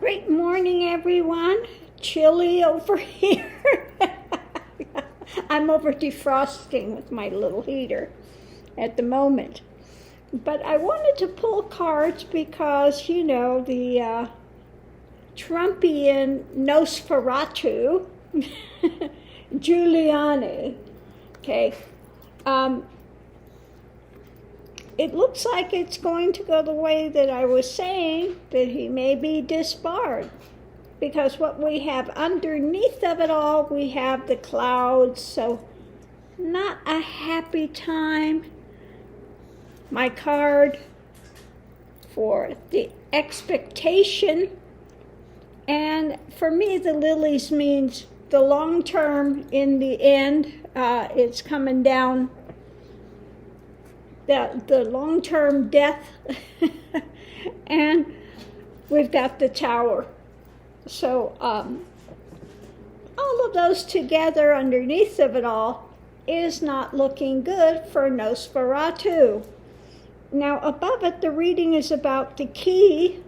Great morning, everyone. Chilly over here. I'm over defrosting with my little heater at the moment. But I wanted to pull cards because, you know, the Trumpian Nosferatu, Giuliani, okay, it looks like it's going to go the way that I was saying, that he may be disbarred. Because what we have underneath of it all, we have the clouds, so not a happy time. My card for the expectation, and for me the lilies means the long term. In the end, it's coming down, the long-term death, and we've got the tower. So all of those together underneath of it all is not looking good for Nosferatu. Now above it, the reading is about the key.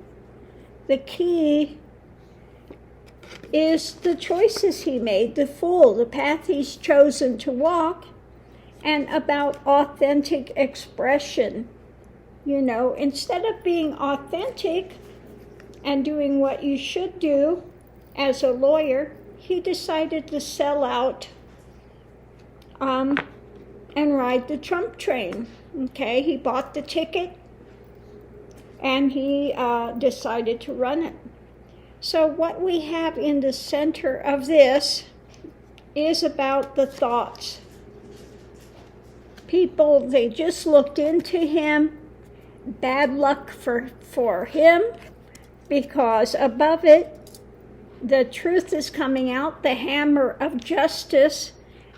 The key is the choices he made, the fool, the path he's chosen to walk, and about authentic expression. You know, instead of being authentic and doing what you should do as a lawyer, he decided to sell out and ride the Trump train. Okay, he bought the ticket and he decided to run it. So what we have in the center of this is about the thoughts. People, they just looked into him. Bad luck for him, because above it, the truth is coming out, the hammer of justice.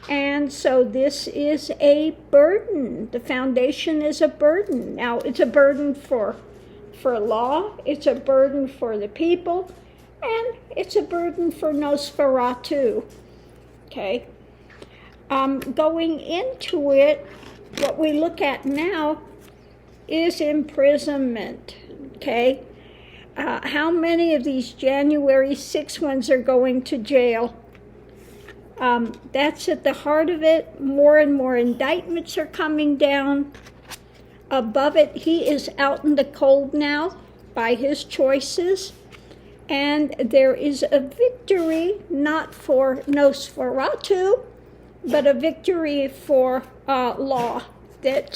And so this is a burden. The foundation is a burden. Now, it's a burden for law, it's a burden for the people, and it's a burden for Nosferatu. Okay? Going into it, what we look at now is imprisonment. Okay? How many of these January 6 ones are going to jail? That's at the heart of it. More and more indictments are coming down. Above it, he is out in the cold now by his choices. And there is a victory, not for Nosferatu, but a victory for law. That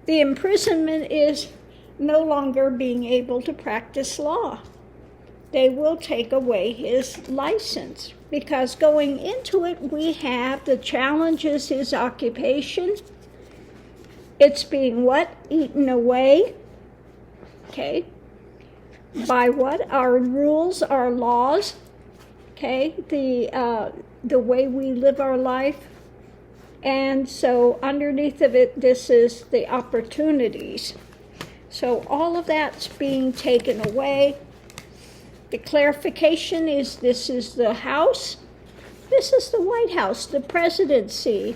the imprisonment is no longer being able to practice law. They will take away his license, because going into it, we have the challenges, his occupation. It's being what? Eaten away. Okay. By what? Our rules, our laws. Okay. The way we live our life. And so underneath of it, this is the opportunities. So all of that's being taken away. The clarification is, this is the House. This is the White House, the presidency.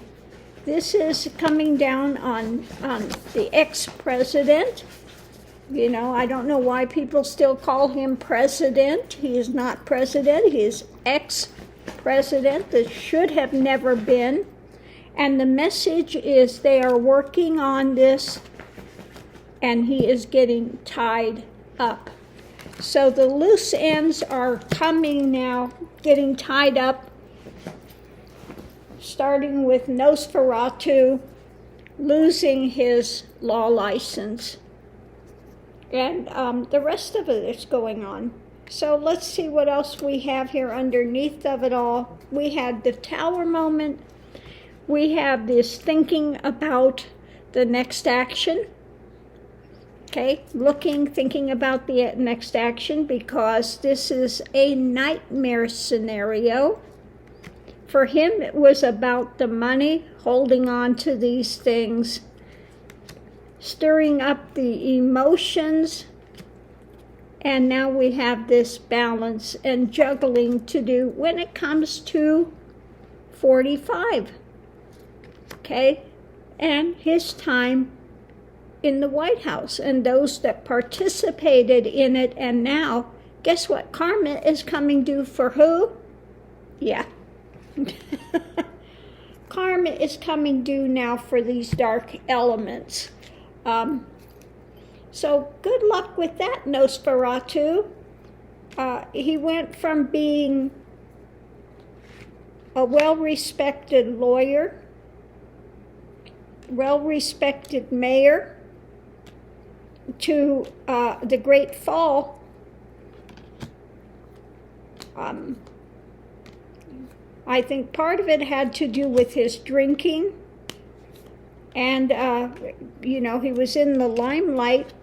This is coming down on the ex-president. You know, I don't know why people still call him president. He is not president. He is ex-president. That should have never been. And the message is they are working on this, and he is getting tied up. So the loose ends are coming now, getting tied up, starting with Nosferatu losing his law license. And the rest of it is going on. So let's see what else we have here underneath of it all. We had the tower moment. We have this thinking about the next action. Okay, thinking about the next action, because this is a nightmare scenario. For him, it was about the money, holding on to these things, stirring up the emotions, and now we have this balance and juggling to do when it comes to 45. Okay, and his time in the White House and those that participated in it. And now, guess what? Karma is coming due for who? Yeah. Karma is coming due now for these dark elements. So good luck with that, Nosferatu. He went from being a well-respected lawyer, well-respected mayor, to the Great Fall. I think part of it had to do with his drinking, and he was in the limelight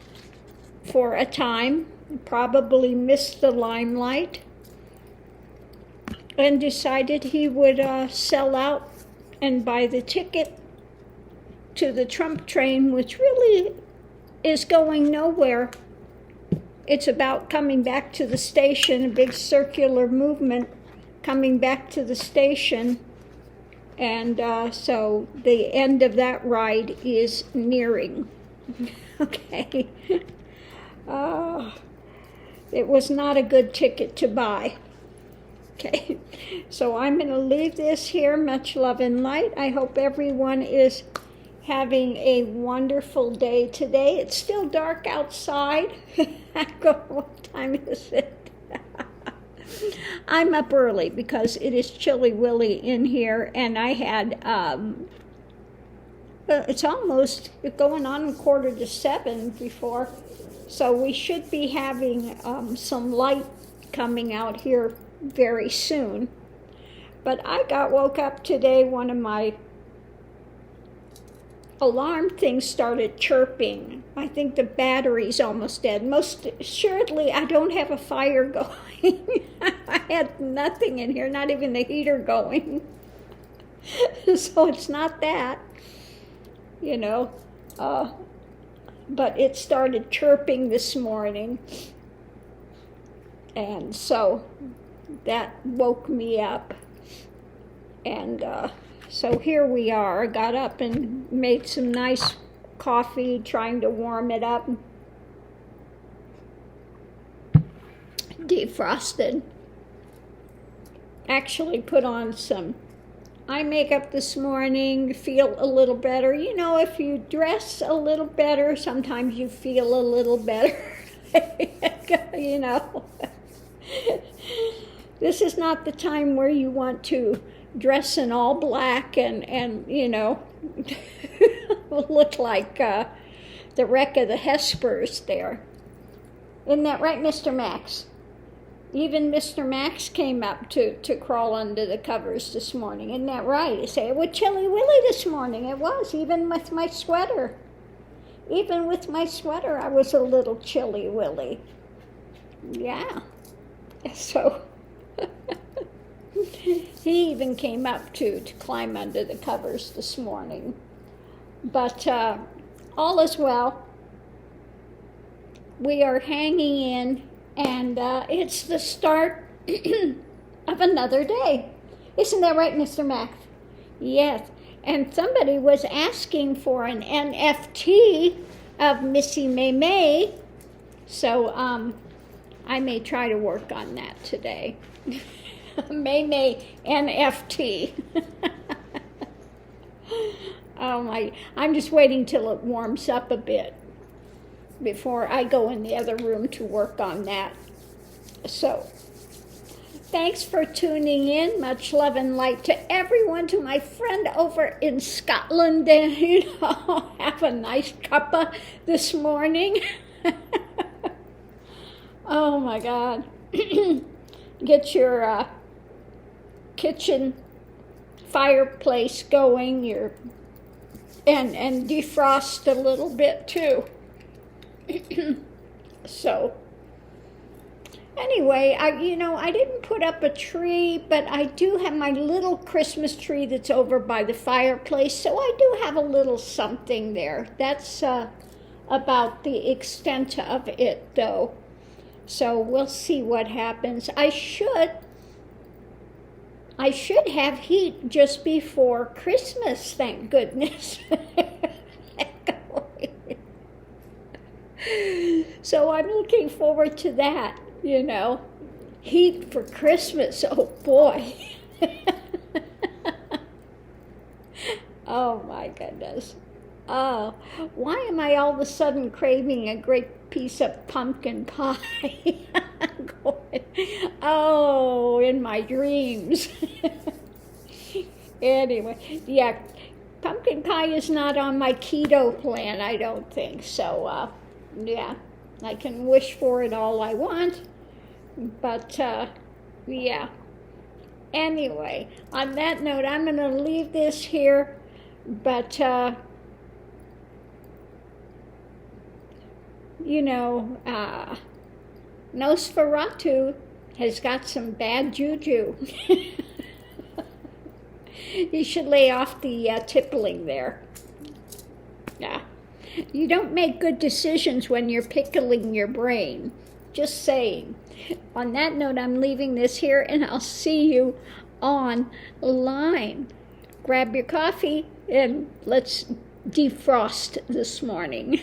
for a time, probably missed the limelight, and decided he would sell out and buy the ticket to the Trump train, which really is going nowhere. It's about coming back to the station, a big circular movement coming back to the station, and so the end of that ride is nearing. Okay. It was not a good ticket to buy. Okay, so I'm going to leave this here. Much love and light. I hope everyone is having a wonderful day today. It's still dark outside. What time is it? I'm up early because it is chilly willy in here, and I had, it's almost going on 6:45 before, so we should be having some light coming out here very soon. But I woke up today, one of my alarm things started chirping. I think the battery's almost dead. Most assuredly, I don't have a fire going. I had nothing in here, not even the heater going. So it's not that, but it started chirping this morning. And so that woke me up. And so here we are. I got up and made some nice coffee, trying to warm it up. Defrosted. Actually put on some eye makeup this morning, feel a little better. If you dress a little better, sometimes you feel a little better. This is not the time where you want to dress in all black and look like the wreck of the Hespers there. Isn't that right, Mr. Max? Even Mr. Max came up to crawl under the covers this morning. Isn't that right? I say, it was chilly willy this morning. It was, even with my sweater. Even with my sweater, I was a little chilly willy. Yeah. So he even came up to climb under the covers this morning. But all is well. We are hanging in, and it's the start of another day. Isn't that right, Mr. Max? Yes. And somebody was asking for an NFT of Missy May May, so I may try to work on that today. May NFT. Oh my, I'm just waiting till it warms up a bit before I go in the other room to work on that. So, thanks for tuning in. Much love and light to everyone, to my friend over in Scotland. And, have a nice cuppa this morning. Oh my God. Get your kitchen fireplace going, and defrost a little bit too. So anyway, I didn't put up a tree, but I do have my little Christmas tree that's over by the fireplace, so I do have a little something there. That's about the extent of it, though. So we'll see what happens. I should have heat just before Christmas, thank goodness. So I'm looking forward to that, you know. Heat for Christmas, oh boy. Oh my goodness. Oh, why am I all of a sudden craving a great piece of pumpkin pie? Oh, in my dreams. Anyway, yeah, pumpkin pie is not on my keto plan, I don't think. So, yeah, I can wish for it all I want. But, yeah. Anyway, on that note, I'm going to leave this here. But, you know, Nosferatu has got some bad juju. You should lay off the tippling there. Yeah. You don't make good decisions when you're pickling your brain. Just saying. On that note, I'm leaving this here, and I'll see you online. Grab your coffee, and let's defrost this morning.